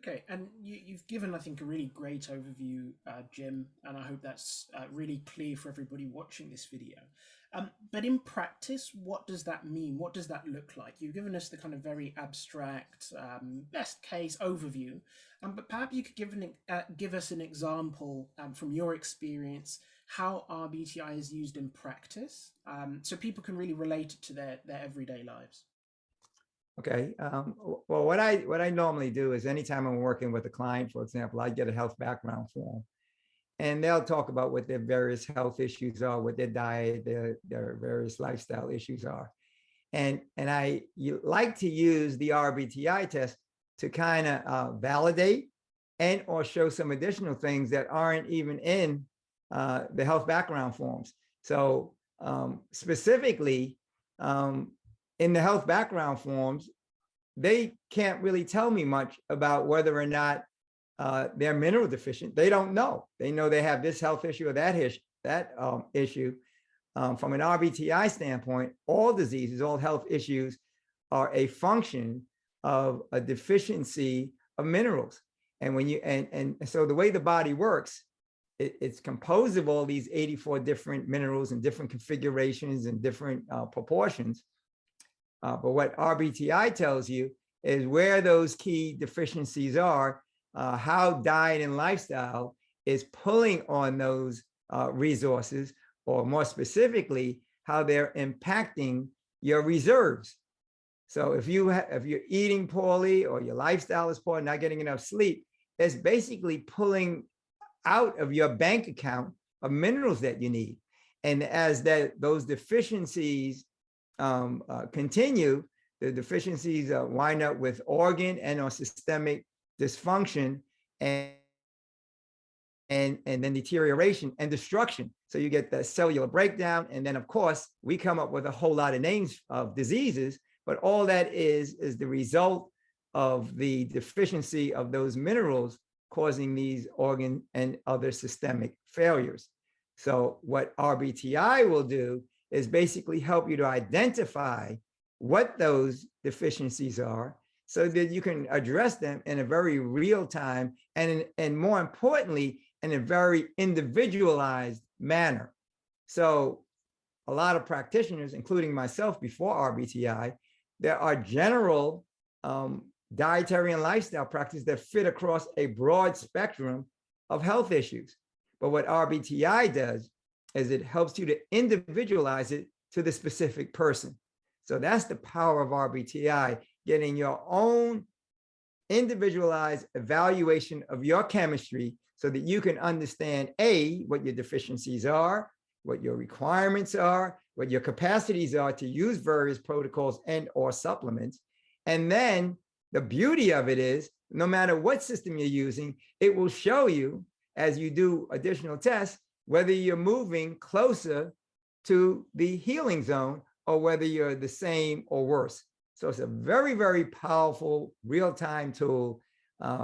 Okay, and you've given, I think, a really great overview, Jim, and I hope that's really clear for everybody watching this video. But in practice, what does that mean? What does that look like? You've given us the kind of very abstract, best case overview, but perhaps you could give us an example from your experience how RBTI is used in practice, so people can really relate it to their everyday lives. Okay. Well, what I normally do is anytime I'm working with a client, for example, I get a health background form, and they'll talk about what their various health issues are, what their diet, their various lifestyle issues are. And you like to use the RBTI test to kind of validate and or show some additional things that aren't even in the health background forms. So specifically, in the health background forms, they can't really tell me much about whether or not they're mineral deficient. They don't know. They know they have this health issue or that issue. From an RBTI standpoint, all diseases, all health issues are a function of a deficiency of minerals. And when you and so the way the body works, it's composed of all these 84 different minerals in different configurations and different proportions. But what RBTI tells you is where those key deficiencies are, how diet and lifestyle is pulling on those resources, or more specifically, how they're impacting your reserves. So if you're eating poorly or your lifestyle is poor, not getting enough sleep, it's basically pulling out of your bank account of minerals that you need. And as those deficiencies continue, the deficiencies wind up with organ and or systemic dysfunction and then deterioration and destruction. So you get the cellular breakdown. And then of course, we come up with a whole lot of names of diseases, but all that is the result of the deficiency of those minerals causing these organ and other systemic failures. So what RBTI will do is basically help you to identify what those deficiencies are so that you can address them in a very real time and more importantly, in a very individualized manner. So a lot of practitioners, including myself before RBTI, there are general dietary and lifestyle practices that fit across a broad spectrum of health issues. But what RBTI does is it helps you to individualize it to the specific person. So that's the power of RBTI, getting your own individualized evaluation of your chemistry so that you can understand A, what your deficiencies are, what your requirements are, what your capacities are to use various protocols and or supplements. And then the beauty of it is, no matter what system you're using, it will show you as you do additional tests, whether you're moving closer to the healing zone or whether you're the same or worse. So it's a very, very powerful real-time tool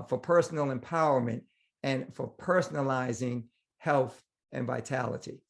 for personal empowerment and for personalizing health and vitality.